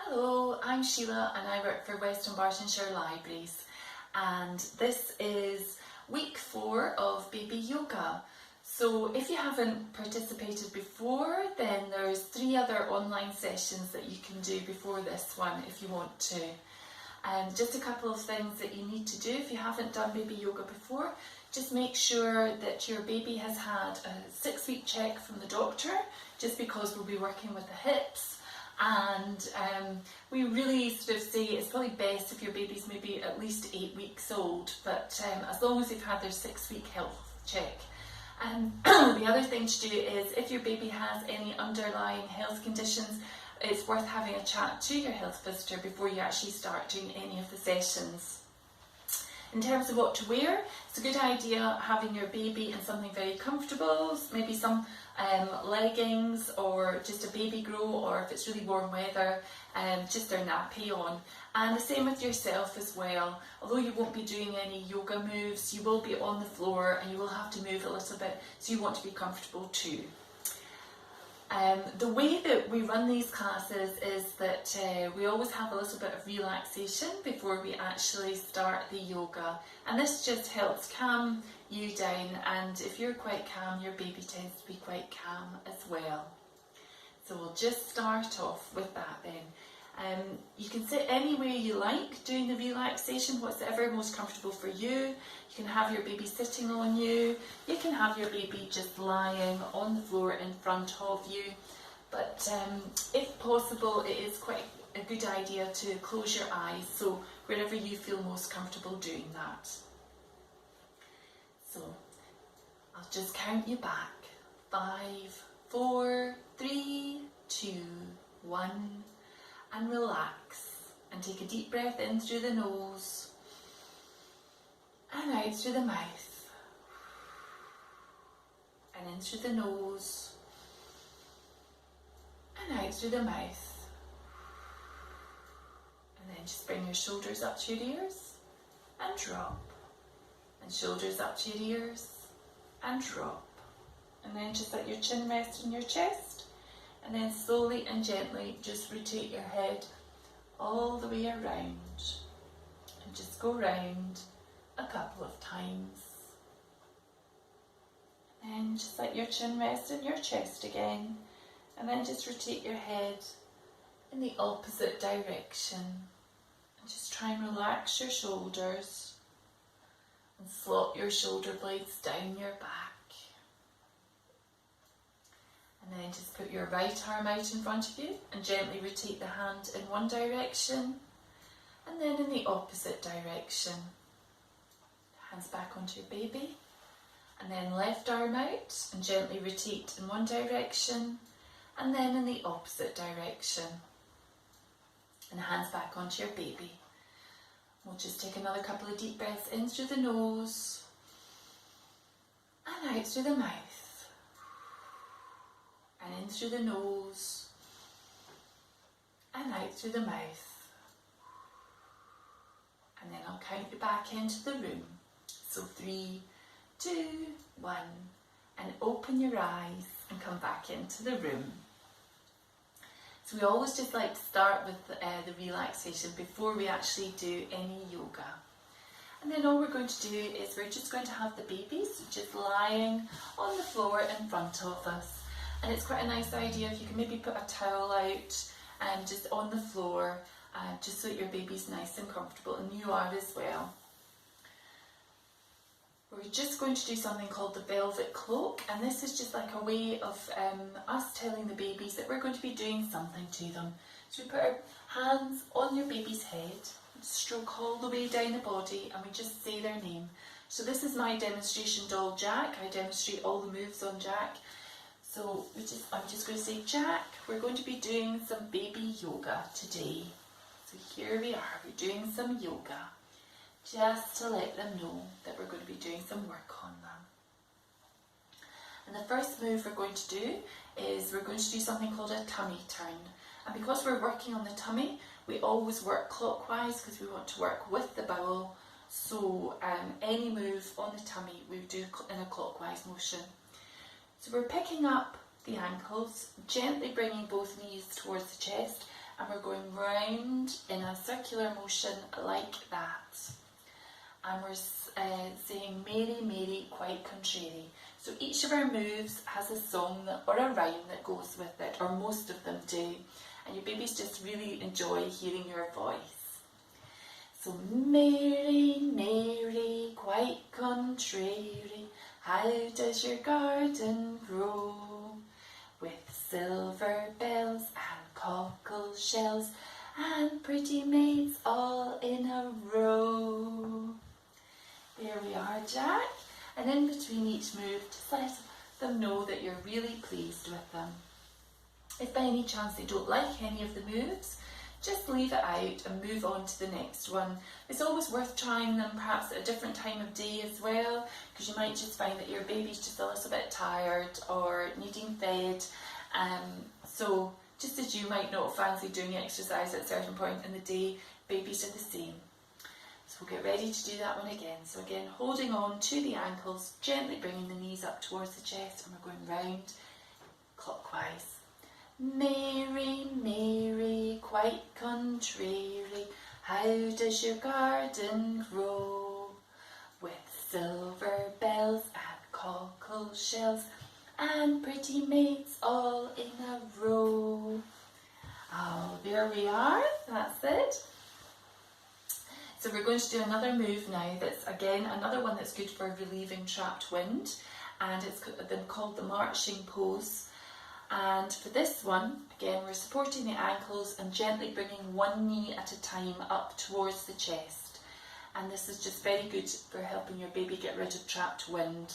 Hello, I'm Sheila and I work for Western Bartonshire Libraries, and this is week 4 of baby yoga. So if you haven't participated before, then there's 3 other online sessions that you can do before this one if you want to. Just a couple of things that you need to do if you haven't done baby yoga before. Just make sure that your baby has had a 6-week check from the doctor, just because we'll be working with the hips. And we really sort of say it's probably best if your baby's maybe at least 8 weeks old, but as long as they've had their 6-week health check. The other thing to do is, if your baby has any underlying health conditions, it's worth having a chat to your health visitor before you actually start doing any of the sessions. In terms of what to wear, it's a good idea having your baby in something very comfortable, maybe some leggings or just a baby grow, or if it's really warm weather, just their nappy on. And the same with yourself as well. Although you won't be doing any yoga moves, you will be on the floor and you will have to move a little bit, so you want to be comfortable too. The way that we run these classes is that we always have a little bit of relaxation before we actually start the yoga, and this just helps calm you down, and if you're quite calm, your baby tends to be quite calm as well. So we'll just start off with that then. You can sit any way you like doing the relaxation, whatever most comfortable for you. You can have your baby sitting on you, you can have your baby just lying on the floor in front of you, but if possible it is quite a good idea to close your eyes, so wherever you feel most comfortable doing that. So I'll just count you back. 5, 4, 3, 2, 1, and relax, and take a deep breath in through the nose and out through the mouth, and in through the nose and out through the mouth. And then just bring your shoulders up to your ears and drop, and shoulders up to your ears and drop, and then just let your chin rest on your chest, and then slowly and gently just rotate your head all the way around, and just go round a couple of times. And then just let your chin rest in your chest again, and then just rotate your head in the opposite direction, and just try and relax your shoulders and slot your shoulder blades down your back. And then just put your right arm out in front of you and gently rotate the hand in one direction and then in the opposite direction. Hands back onto your baby, and then left arm out and gently rotate in one direction and then in the opposite direction. And hands back onto your baby. We'll just take another couple of deep breaths in through the nose and out through the mouth. And in through the nose and out through the mouth. And then I'll count you back into the room. So 3, 2, 1, and open your eyes and come back into the room. So we always just like to start with the relaxation before we actually do any yoga. And then all we're going to do is we're just going to have the babies just lying on the floor in front of us. And it's quite a nice idea if you can maybe put a towel out and just on the floor, just so that your baby's nice and comfortable, and you are as well. We're just going to do something called the velvet cloak, and this is just like a way of us telling the babies that we're going to be doing something to them. So we put our hands on your baby's head, stroke all the way down the body, and we just say their name. So this is my demonstration doll Jack. I demonstrate all the moves on Jack. So I'm just going to say, Jack, we're going to be doing some baby yoga today. So here we are, we're doing some yoga, just to let them know that we're going to be doing some work on them. And the first move we're going to do is we're going to do something called a tummy turn. And because we're working on the tummy, we always work clockwise because we want to work with the bowel. So any move on the tummy we do in a clockwise motion. So we're picking up the ankles, gently bringing both knees towards the chest and we're going round in a circular motion like that. And we're saying Mary, Mary, quite contrary. So each of our moves has a song or a rhyme that goes with it, or most of them do. And your babies just really enjoy hearing your voice. So Mary, Mary, quite contrary, how does your garden grow? With silver bells and cockle shells and pretty maids all in a row. There we are, Jack. And in between each move, just let them know that you're really pleased with them. If by any chance they don't like any of the moves, just leave it out and move on to the next one. It's always worth trying them perhaps at a different time of day as well, because you might just find that your baby's just a little bit tired or needing fed. So just as you might not fancy doing exercise at a certain point in the day, babies are the same. So we'll get ready to do that one again. So again, holding on to the ankles, gently bringing the knees up towards the chest, and we're going round clockwise. Mary, Mary, quite contrary, how does your garden grow? With silver bells and cockle shells and pretty maids all in a row. Oh, there we are, that's it. So we're going to do another move now that's again another one that's good for relieving trapped wind, and it's then called the marching pose. And for this one, again, we're supporting the ankles and gently bringing one knee at a time up towards the chest. And this is just very good for helping your baby get rid of trapped wind.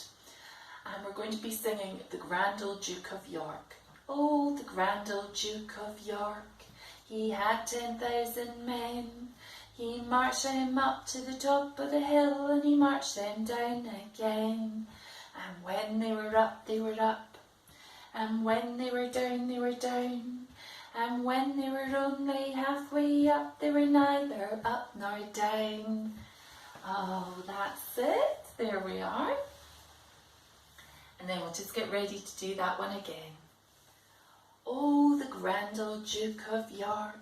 And we're going to be singing the Grand Old Duke of York. Oh, the Grand Old Duke of York, he had 10,000 men. He marched them up to the top of the hill and he marched them down again. And when they were up, they were up. And when they were down, they were down. And when they were only halfway up, they were neither up nor down. Oh, that's it. There we are. And then we'll just get ready to do that one again. Oh, the Grand Old Duke of York,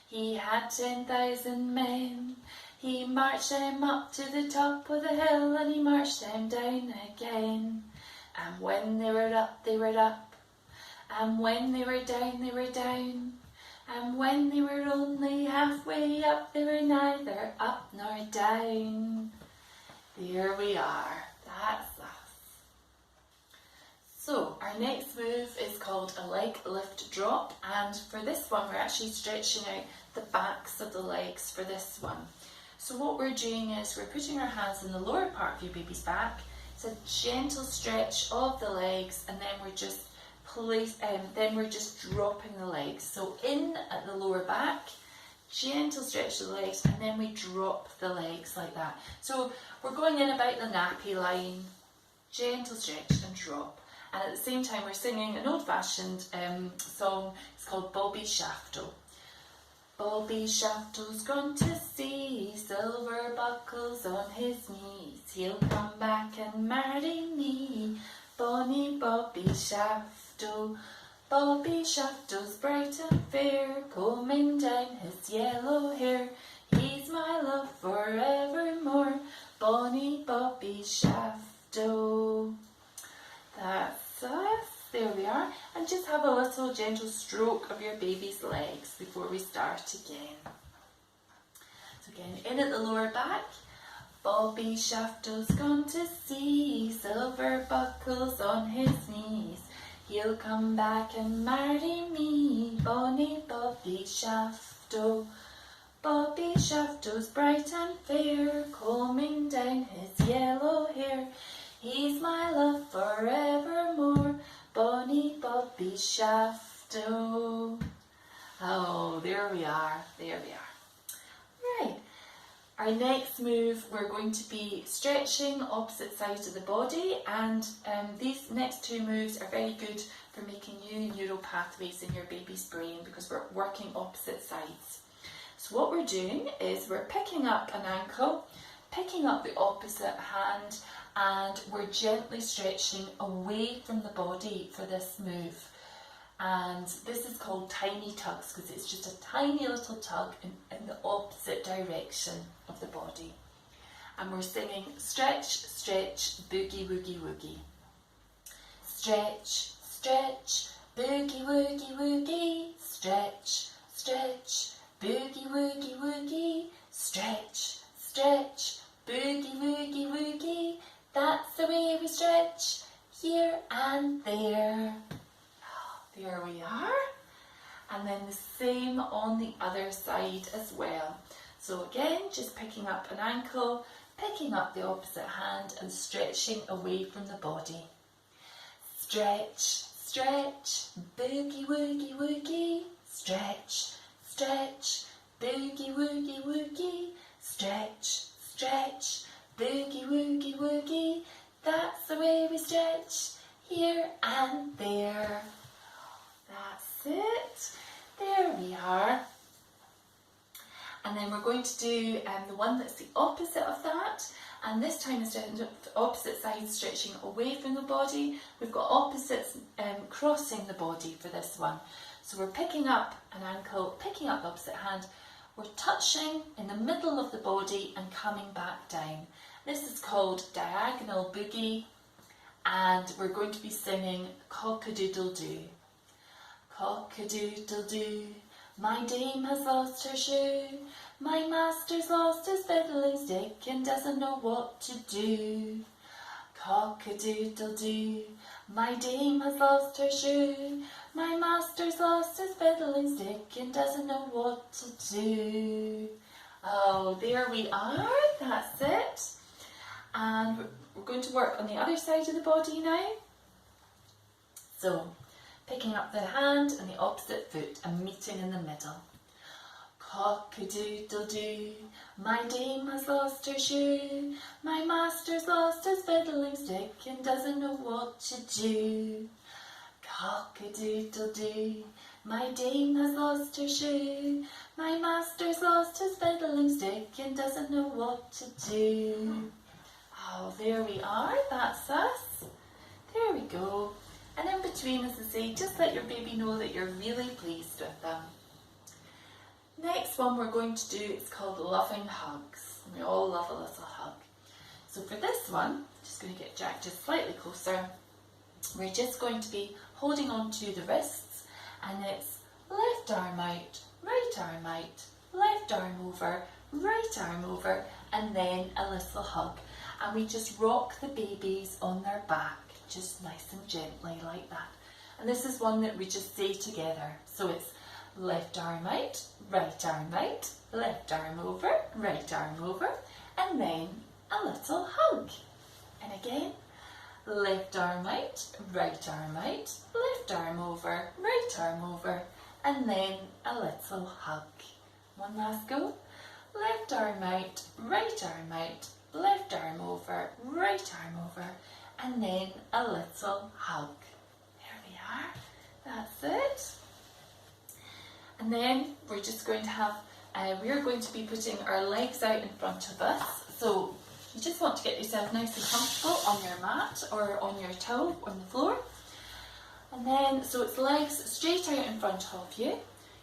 he had 10,000 men. He marched them up to the top of the hill and he marched them down again. And when they were up, they were up. And when they were down, they were down. And when they were only halfway up, they were neither up nor down. There we are. That's us. So our next move is called a leg lift drop, and for this one we're actually stretching out the backs of the legs for this one. So what we're doing is we're putting our hands in the lower part of your baby's back. It's a gentle stretch of the legs, and then we're just dropping the legs. So in at the lower back, gentle stretch of the legs, and then we drop the legs like that. So we're going in about the nappy line, gentle stretch and drop. And at the same time we're singing an old-fashioned song. It's called Bobby Shafto. Bobby Shafto's gone to sea, silver buckles on his knees. He'll come back and marry me, bonny Bobby Shafto. Bobby Shafto's bright and fair, combing down his yellow hair. He's my love forevermore, bonny Bobby Shafto. That's us. There we are. And just have a little gentle stroke of your baby's legs before we start again. So again, in at the lower back. Bobby Shafto's gone to sea, silver buckles on his knees. He'll come back and marry me, bonny Bobby Shafto. Bobby Shafto's bright and fair, combing down his yellow hair. He's my love forevermore, bonny Bobby Shafto. Oh, there we are, there we are. Right, our next move, we're going to be stretching opposite sides of the body, and these next two moves are very good for making new neural pathways in your baby's brain because we're working opposite sides. So what we're doing is we're picking up an ankle, picking up the opposite hand, and we're gently stretching away from the body for this move. And this is called tiny tugs because it's just a tiny little tug in the opposite direction of the body. And we're singing stretch, stretch, boogie, woogie, woogie. Stretch, stretch, boogie, woogie, woogie. Stretch, stretch, boogie, woogie, woogie. Stretch, stretch, boogie, woogie, woogie. That's the way we stretch, here and there. There we are. And then the same on the other side as well. So again, just picking up an ankle, picking up the opposite hand and stretching away from the body. Stretch, stretch, boogie, woogie, woogie. Stretch, stretch, boogie, woogie, woogie. Stretch, stretch, boogie, woogie, woogie. That's the way we stretch, here and there. That's it. There we are. And then we're going to do the one that's the opposite of that. And this time instead of opposite sides stretching away from the body, we've got opposites crossing the body for this one. So we're picking up an ankle, picking up the opposite hand. We're touching in the middle of the body and coming back down. This is called diagonal boogie. And we're going to be singing cock-a-doodle-doo. Cock-a-doodle-doo, my dame has lost her shoe. My master's lost his fiddling stick and doesn't know what to do. Cock-a-doodle-doo, my dame has lost her shoe. My master's lost his fiddling stick and doesn't know what to do. Oh, there we are, that's it. And we're going to work on the other side of the body now. So, picking up the hand and the opposite foot and meeting in the middle. Cock-a-doodle-doo, my dame has lost her shoe. My master's lost his fiddling stick and doesn't know what to do. Cock-a-doodle-doo, my dame has lost her shoe. My master's lost his fiddling stick and doesn't know what to do. Oh, there we are, that's us. There we go. And in between, as I say, just let your baby know that you're really pleased with them. Next one we're going to do is called loving hugs. And we all love a little hug. So for this one, I'm just going to get Jack just slightly closer. We're just going to be holding on to the wrists, and it's left arm out, right arm out, left arm over, right arm over, and then a little hug. And we just rock the babies on their back, just nice and gently like that. And this is one that we just say together. So it's left arm out, right arm out, left arm over, right arm over, and then a little hug. And again, left arm out, right arm out, left arm over, right arm over, and then a little hug. One last go. Left arm out, right arm out, left arm over, right arm over, and then a little hug. There we are. That's it. And then we're just going to have, we're going to be putting our legs out in front of us. So you just want to get yourself nice and comfortable on your mat or on your towel on the floor. And then, so it's legs straight out in front of you.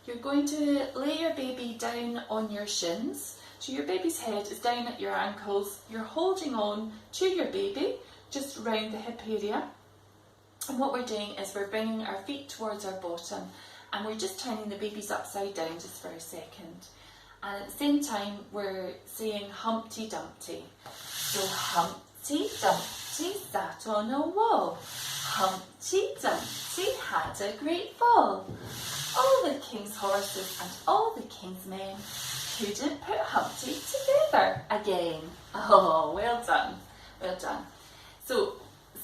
You're going to lay your baby down on your shins. So your baby's head is down at your ankles. You're holding on to your baby just around the hip area. And what we're doing is we're bringing our feet towards our bottom, and we're just turning the babies upside down just for a second. And at the same time, we're saying Humpty Dumpty. So Humpty Dumpty sat on a wall. Humpty Dumpty had a great fall. All the king's horses and all the king's men couldn't put Humpty together again. Oh, well done, well done. So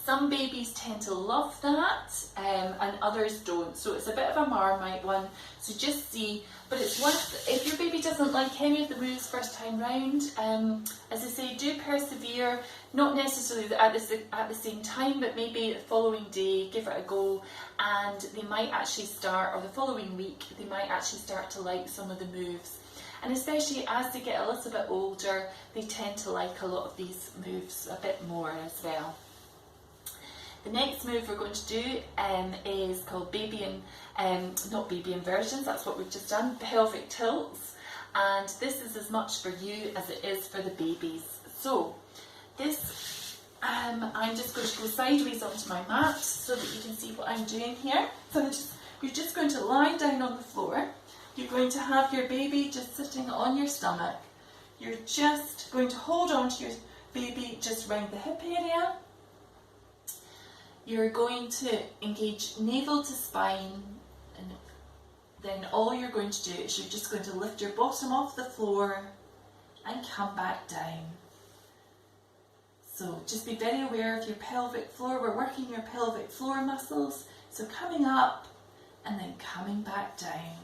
some babies tend to love that and others don't. So it's a bit of a Marmite one. So just see, but it's one, if your baby doesn't like any of the moves first time round, as I say, do persevere, not necessarily at the same time, but maybe the following day, give it a go, and they might actually start, or the following week, they might actually start to like some of the moves. And especially as they get a little bit older, they tend to like a lot of these moves a bit more as well. The next move we're going to do is called baby and, not baby inversions, that's what we've just done, pelvic tilts. And this is as much for you as it is for the babies. So this, I'm just going to go sideways onto my mat so that you can see what I'm doing here. So you're just going to lie down on the floor. You're going to have your baby just sitting on your stomach. You're just going to hold on to your baby just around the hip area. You're going to engage navel to spine, and then all you're going to do is you're just going to lift your bottom off the floor and come back down. So just be very aware of your pelvic floor. We're working your pelvic floor muscles. So coming up and then coming back down.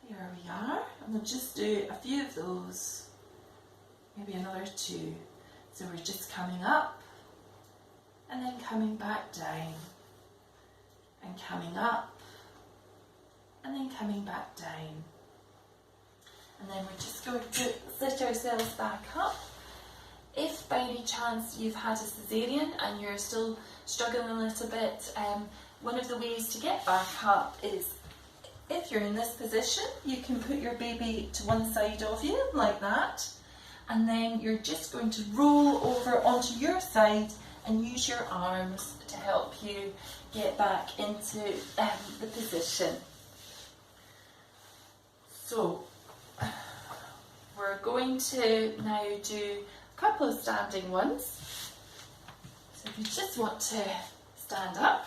There we are. And we'll just do a few of those. Maybe another 2. So we're just coming up and then coming back down. And coming up and then coming back down. And then we're just going to sit ourselves back up. If by any chance you've had a cesarean and you're still struggling a little bit, one of the ways to get back up is, if you're in this position, you can put your baby to one side of you, like that, and then you're just going to roll over onto your side and use your arms to help you get back into the position. So we're going to now do a couple of standing ones. So if you just want to stand up,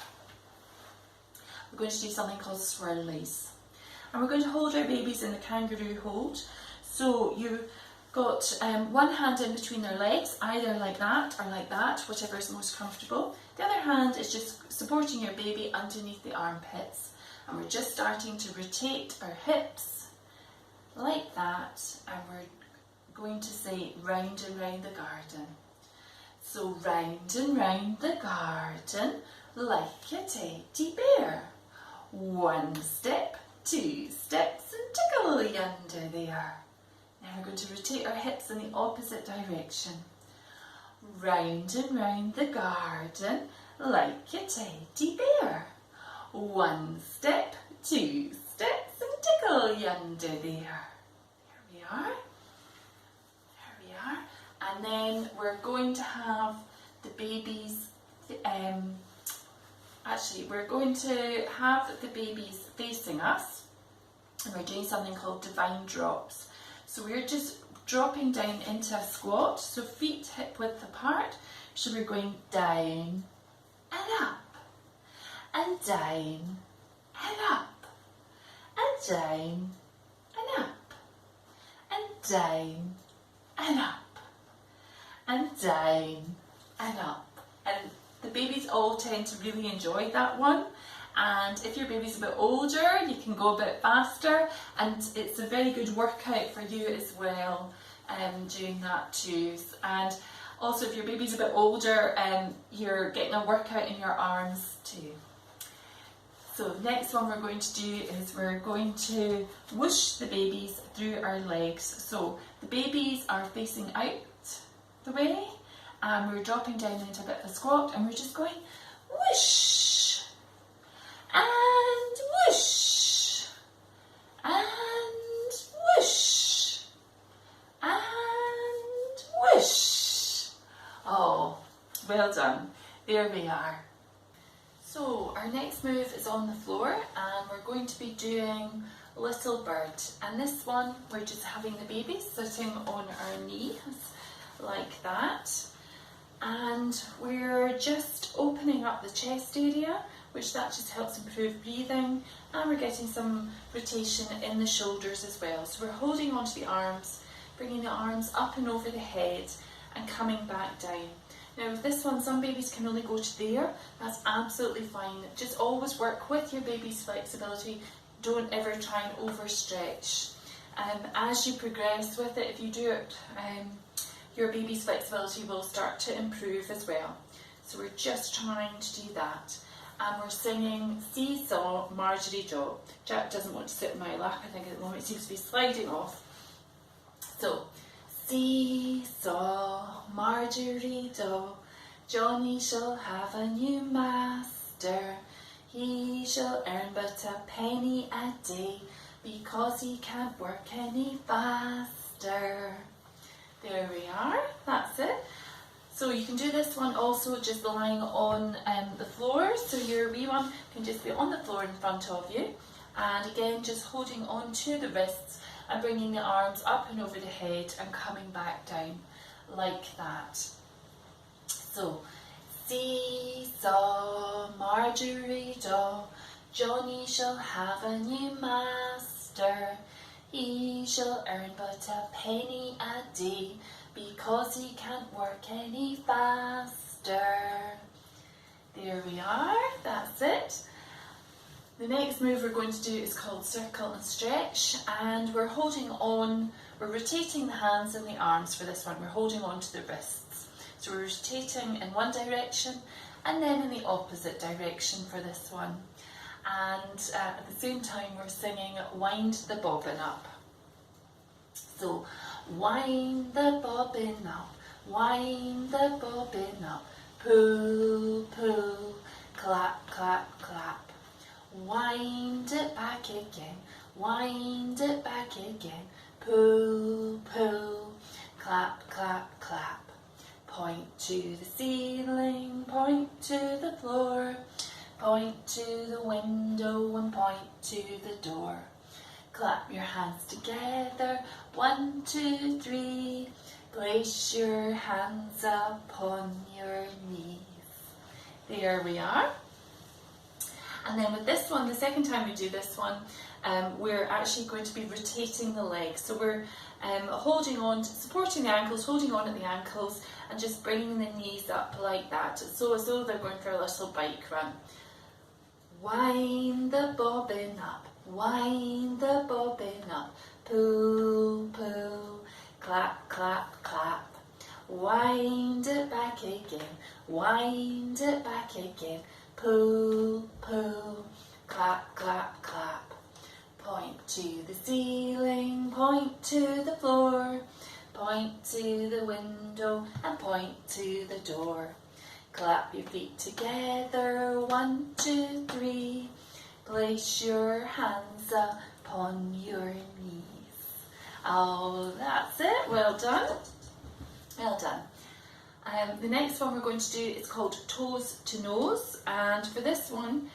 we're going to do something called swirlies. And we're going to hold our babies in the kangaroo hold. So you've got one hand in between their legs, either like that or like that, whichever is most comfortable. The other hand is just supporting your baby underneath the armpits. And we're just starting to rotate our hips like that, and we're going to say round and round the garden. So round and round the garden like a teddy bear. 1 step, 2 steps, and tickle under there. Now we're going to rotate our hips in the opposite direction. Round and round the garden like a teddy bear. 1 step, 2 steps, and tickle under there. There we are. There we are. And then we're going to have the babies, we're going to have the babies facing us, and we're doing something called divine drops. So we're just dropping down into a squat, so feet hip width apart. So we're going down and up, and down and up, and down and up, and down and up, and down and up. And the babies all tend to really enjoy that one. And if your baby's a bit older, you can go a bit faster, and it's a very good workout for you as well, doing that too. And also, if your baby's a bit older, you're getting a workout in your arms too. So the next one we're going to do is we're going to whoosh the babies through our legs. So the babies are facing out the way, and we're dropping down into a bit of a squat, and we're just going whoosh, and whoosh, and whoosh, and whoosh. Oh, well done. There we are. So our next move is on the floor, and we're going to be doing Little Bird. And this one, we're just having the baby sitting on our knees like that. And we're just opening up the chest area, which that just helps improve breathing, and we're getting some rotation in the shoulders as well. So we're holding onto the arms, bringing the arms up and over the head and coming back down. Now with this one, some babies can only go to there. That's absolutely fine. Just always work with your baby's flexibility. Don't ever try and overstretch. As you progress with it, if you do it, your baby's flexibility will start to improve as well. So we're just trying to do that. And we're singing Seesaw, Marjorie Daw. Jack doesn't want to sit in my lap, I think at the moment it seems to be sliding off. So, Seesaw, Marjorie Daw, Johnny shall have a new master. He shall earn but a penny a day, because he can't work any faster. There we are, that's it. So you can do this one also just lying on the floor, so your wee one can just be on the floor in front of you, and again just holding on to the wrists and bringing the arms up and over the head and coming back down like that. So, seesaw, Marjorie Daw, Johnny shall have a new master. He shall earn but a penny a day, because he can't work any faster. There we are, that's it. The next move we're going to do is called circle and stretch, and we're holding on, we're rotating the hands and the arms for this one. We're holding on to the wrists. So we're rotating in one direction and then in the opposite direction for this one. And at the same time we're singing Wind the Bobbin Up. So wind the bobbin up, wind the bobbin up, pull, pull, clap, clap, clap. Wind it back again, wind it back again, pull, pull, clap, clap, clap. Point to the ceiling, point to the floor, point to the window and point to the door. Clap your hands together, 1, 2, 3. Place your hands upon your knees. There we are. And then with this one, the second time we do this one, we're actually going to be rotating the legs. So we're holding on, supporting the ankles, holding on at the ankles, and just bringing the knees up like that. So as though they're going for a little bike run. Wind the bobbin up, wind the bobbin up, pull, pull, clap, clap, clap. Wind it back again, wind it back again, pull, pull, clap, clap, clap. Point to the ceiling, point to the floor, point to the window and point to the door. Clap your feet together, 1, 2, 3. Place your hands upon your knees. Oh, that's it. Well done. Well done. The next one we're going to do is called toes to nose, and for this one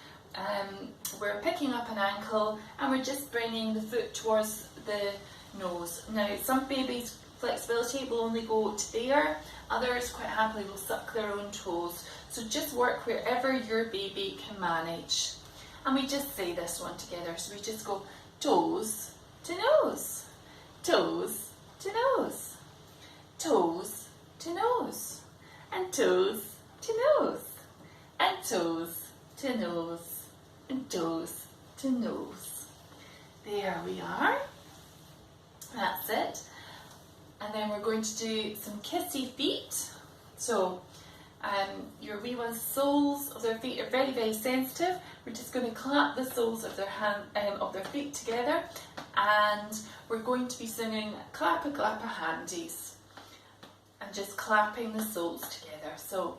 we're picking up an ankle and we're just bringing the foot towards the nose. Now some babies' flexibility will only go to there, others quite happily will suck their own toes, so just work wherever your baby can manage. And we just say this one together, so we just go toes to nose, toes to nose, toes to nose, and toes to nose, and toes to nose, and toes to nose. There we are. That's it. And then we're going to do some kissy feet. So your wee one's soles of their feet are very, very sensitive. We're just going to clap the soles of their feet together, and we're going to be singing clappa clappa handies and just clapping the soles together. So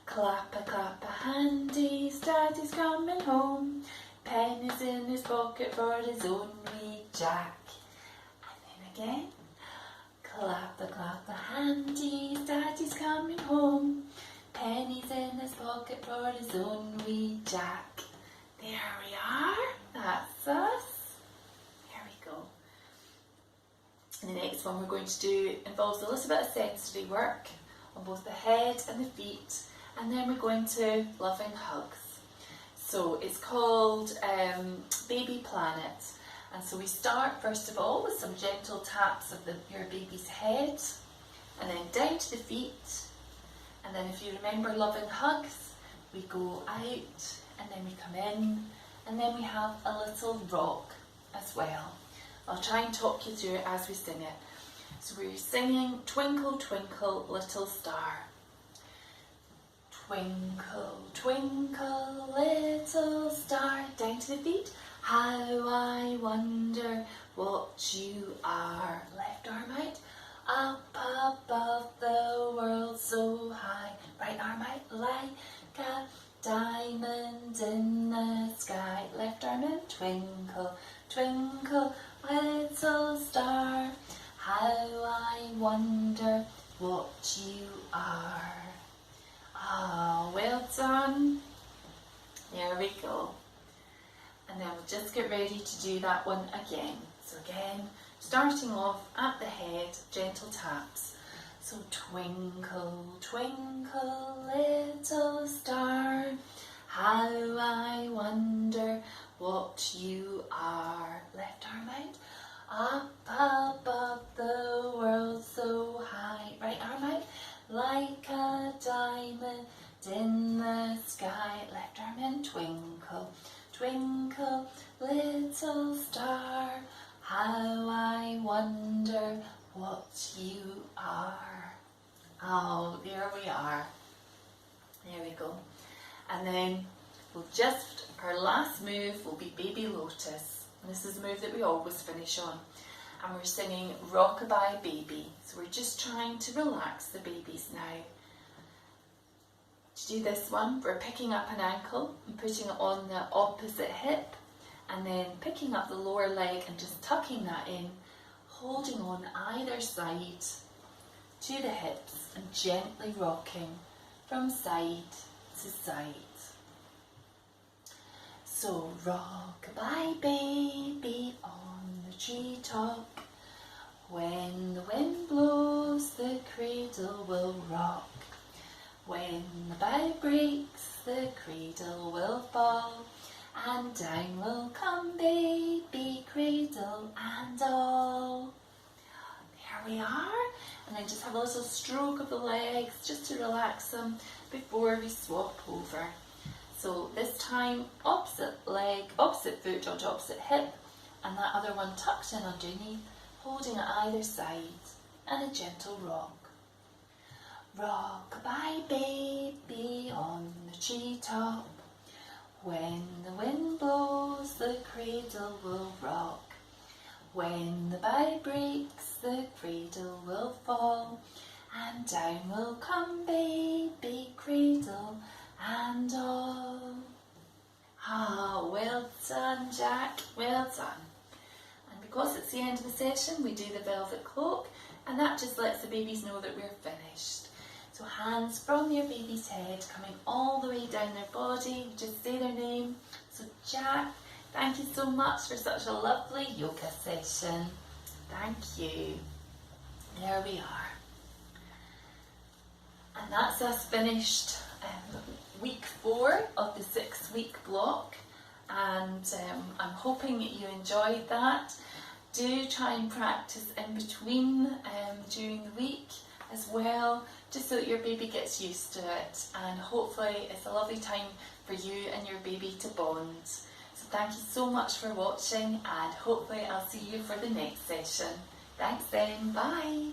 clappa clappa handies, daddy's coming home, pennies in his pocket for his own wee Jack. And then again, clappa clappa handies, daddy's coming home, pennies in his pocket for his own wee Jack. There we are, that's us. There we go. And the next one we're going to do involves a little bit of sensory work on both the head and the feet, and then we're going to loving hugs. So it's called Baby Planet. And so we start first of all with some gentle taps of your baby's head, and then down to the feet. And then if you remember loving hugs, we go out and then we come in, and then we have a little rock as well. I'll try and talk you through it as we sing it. So we're singing Twinkle Twinkle Little Star. Twinkle twinkle little star, down to the feet. How I wonder what you are. Left arm out. Up above the world so high. right arm out, like a diamond in the sky. Left arm in, twinkle, twinkle, little star, how I wonder what you are. Oh, well done. There we go. And then we'll just get ready to do that one again. So again, starting off at the head, gentle taps. So twinkle, twinkle, little star, how I wonder what you are. Left arm out, up above the world so high. Right arm out, like a diamond in the sky. Left arm in, twinkle, twinkle, little star, how I wonder what you are. Oh, there we are. There we go. And then we'll just, our last move will be Baby Lotus. And this is a move that we always finish on. And we're singing Rockabye Baby. So we're just trying to relax the babies now. To do this one, we're picking up an ankle and putting it on the opposite hip, and then picking up the lower leg and just tucking that in, holding on either side to the hips and gently rocking from side to side. So rock-a-bye baby on the treetop, when the wind blows the cradle will rock. When the bough breaks, the cradle will fall, and down will come baby, cradle and all. There we are. And then just have a little stroke of the legs just to relax them before we swap over. So this time, opposite leg, opposite foot onto opposite hip, and that other one tucked in underneath, holding at either side, and a gentle rock. Rock-a-bye baby on the treetop, when the wind blows the cradle will rock. When the bough breaks the cradle will fall, and down will come baby, cradle and all. Ah, well done Jack, well done. And because it's the end of the session, we do the velvet cloak, and that just lets the babies know that we're finished. So hands from your baby's head coming all the way down their body, just say their name. So Jack, thank you so much for such a lovely yoga session. Thank you. There we are. And that's us finished week 4 of the 6-week block. And I'm hoping that you enjoyed that. Do try and practice in between during the week as well, just so that your baby gets used to it, and hopefully it's a lovely time for you and your baby to bond. So thank you so much for watching, and hopefully I'll see you for the next session. Thanks then, bye!